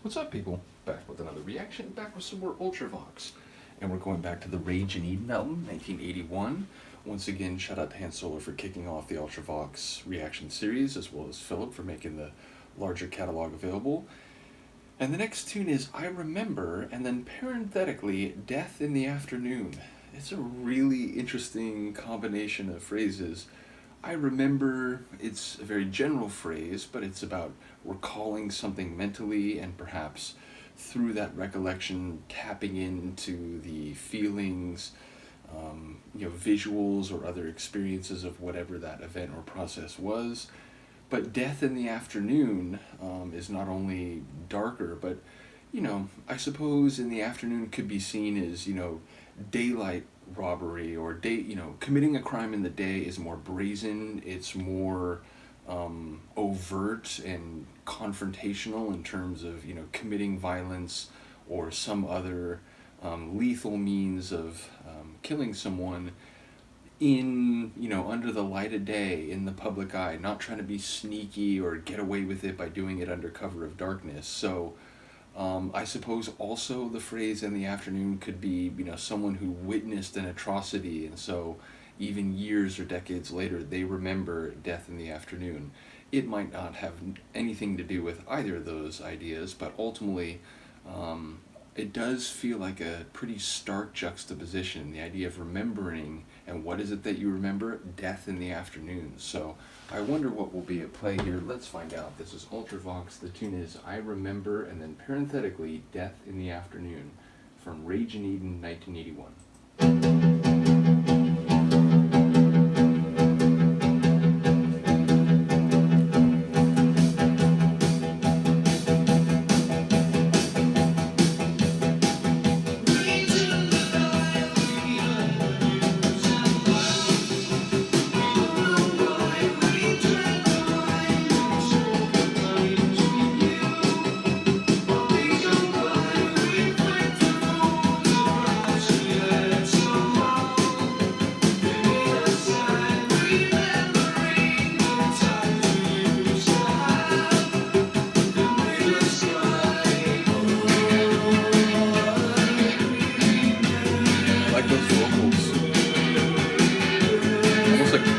What's up, people? Back with another reaction, back with some more Ultravox. And we're going back to the Rage and Eden album, 1981. Once again, shout out to Han Solo for kicking off the Ultravox reaction series, as well as Philip for making the larger catalog available. And the next tune is I Remember, and then parenthetically, Death in the Afternoon. It's a really interesting combination of phrases. I remember, it's a very general phrase, but it's about recalling something mentally and perhaps through that recollection tapping into the feelings, visuals or other experiences of whatever that event or process was. But Death in the Afternoon is not only darker, but, I suppose in the afternoon could be seen as, daylight robbery or committing a crime in the day is more brazen, it's more overt and confrontational in terms of, committing violence or some other lethal means of killing someone in, under the light of day, in the public eye, not trying to be sneaky or get away with it by doing it under cover of darkness. So I suppose also the phrase in the afternoon could be, someone who witnessed an atrocity, and so even years or decades later, they remember death in the afternoon. It might not have anything to do with either of those ideas, but ultimately, it does feel like a pretty stark juxtaposition, the idea of remembering, and what is it that you remember? Death in the afternoon. So I wonder what will be at play here. Let's find out. This is Ultravox. The tune is I Remember, and then parenthetically, Death in the Afternoon, from Rage and Eden, 1981.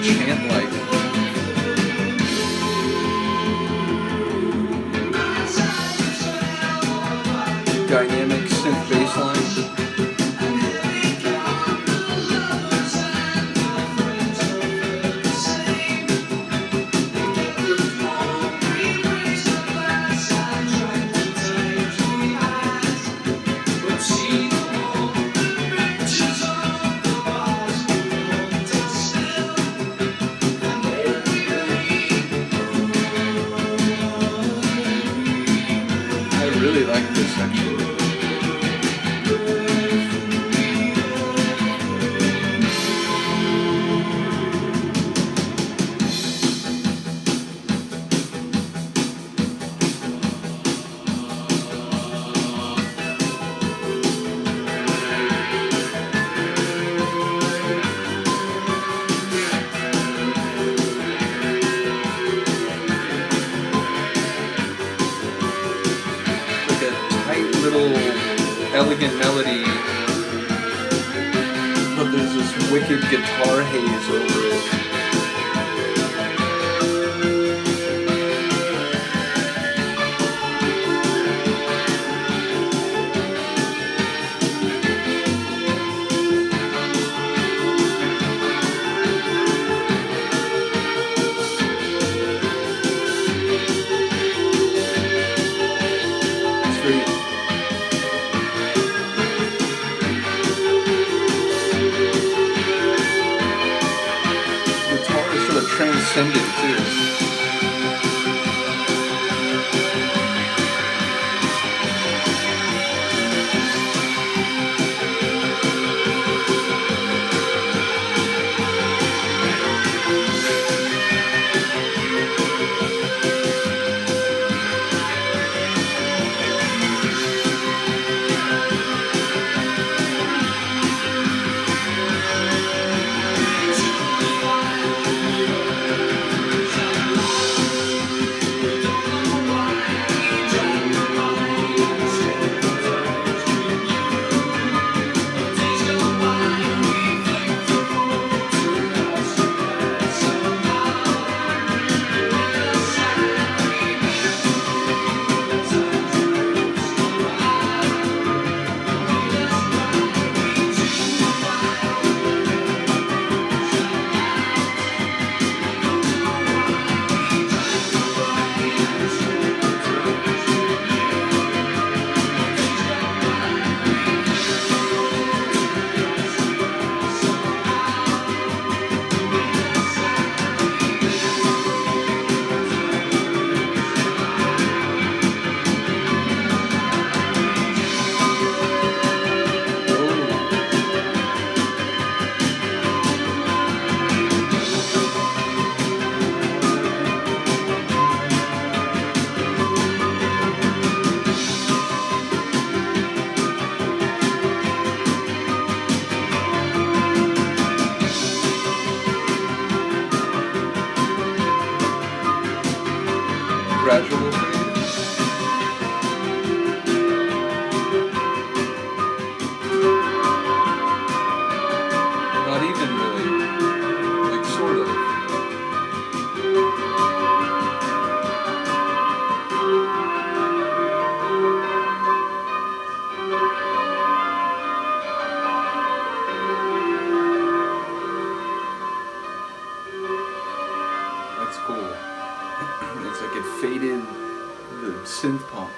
Chant-like dynamic synth bass line. I really like this section. Little elegant melody, but there's this wicked guitar haze over it.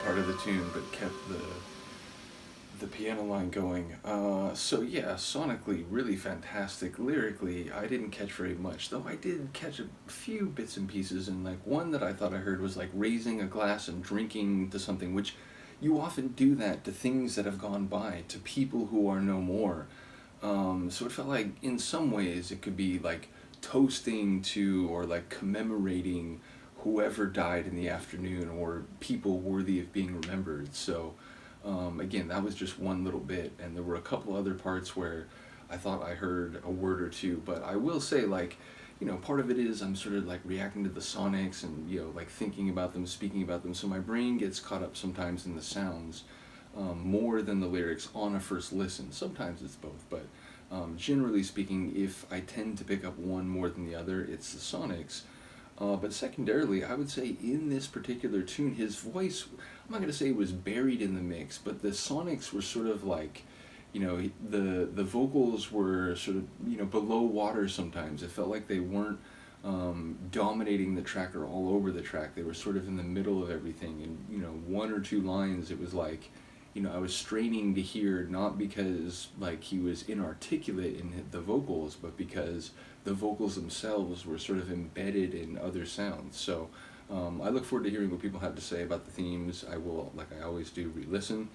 part of the tune, but kept the piano line going. So yeah, sonically, really fantastic. Lyrically, I didn't catch very much, though I did catch a few bits and pieces, and like one that I thought I heard was like raising a glass and drinking to something, which you often do that to things that have gone by, to people who are no more. So it felt like in some ways it could be like toasting to or like commemorating whoever died in the afternoon or people worthy of being remembered. So again, that was just one little bit, and there were a couple other parts where I thought I heard a word or two, but I will say, like, part of it is I'm sort of like reacting to the sonics and, like thinking about them, speaking about them, so my brain gets caught up sometimes in the sounds more than the lyrics on a first listen. Sometimes it's both, but generally speaking, if I tend to pick up one more than the other, it's the sonics. But secondarily, I would say in this particular tune, his voice, I'm not going to say it was buried in the mix, but the sonics were sort of like, the vocals were sort of, below water sometimes. It felt like they weren't dominating the track or all over the track. They were sort of in the middle of everything. And, one or two lines, it was like, I was straining to hear, not because like he was inarticulate in the vocals, but because the vocals themselves were sort of embedded in other sounds. So I look forward to hearing what people have to say about the themes. I will, like I always do, re-listen.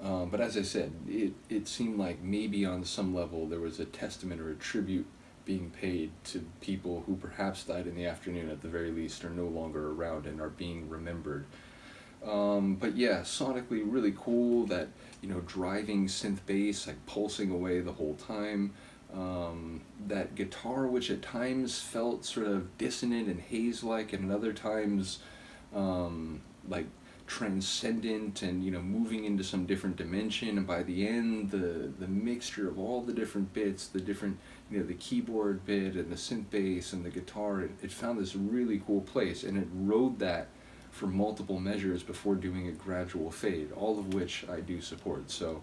But as I said, it seemed like maybe on some level there was a testament or a tribute being paid to people who perhaps died in the afternoon, at the very least, are no longer around and are being remembered. But yeah, sonically really cool, that, driving synth bass, like pulsing away the whole time. That guitar, which at times felt sort of dissonant and haze-like, and at other times, like transcendent and, moving into some different dimension. And by the end, the mixture of all the different bits, the different, the keyboard bit and the synth bass and the guitar, it found this really cool place, and it rode that for multiple measures before doing a gradual fade, all of which I do support. So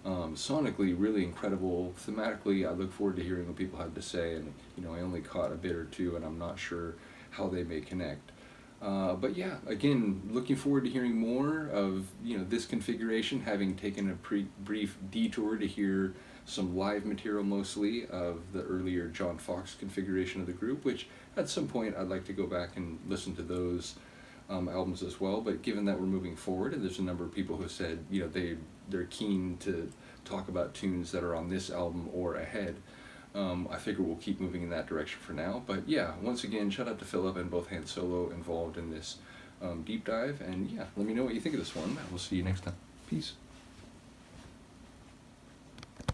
sonically, really incredible. Thematically, I look forward to hearing what people have to say, and I only caught a bit or two, and I'm not sure how they may connect. But yeah, again, looking forward to hearing more of this configuration, having taken a brief detour to hear some live material, mostly of the earlier John Fox configuration of the group, which at some point I'd like to go back and listen to those albums as well. But given that we're moving forward, and there's a number of people who said they're keen to talk about tunes that are on this album or ahead, I figure we'll keep moving in that direction for now. But yeah, once again, shout out to Philip and both Han Solo involved in this deep dive, and yeah, let me know what you think of this one. We'll see you next time. Peace.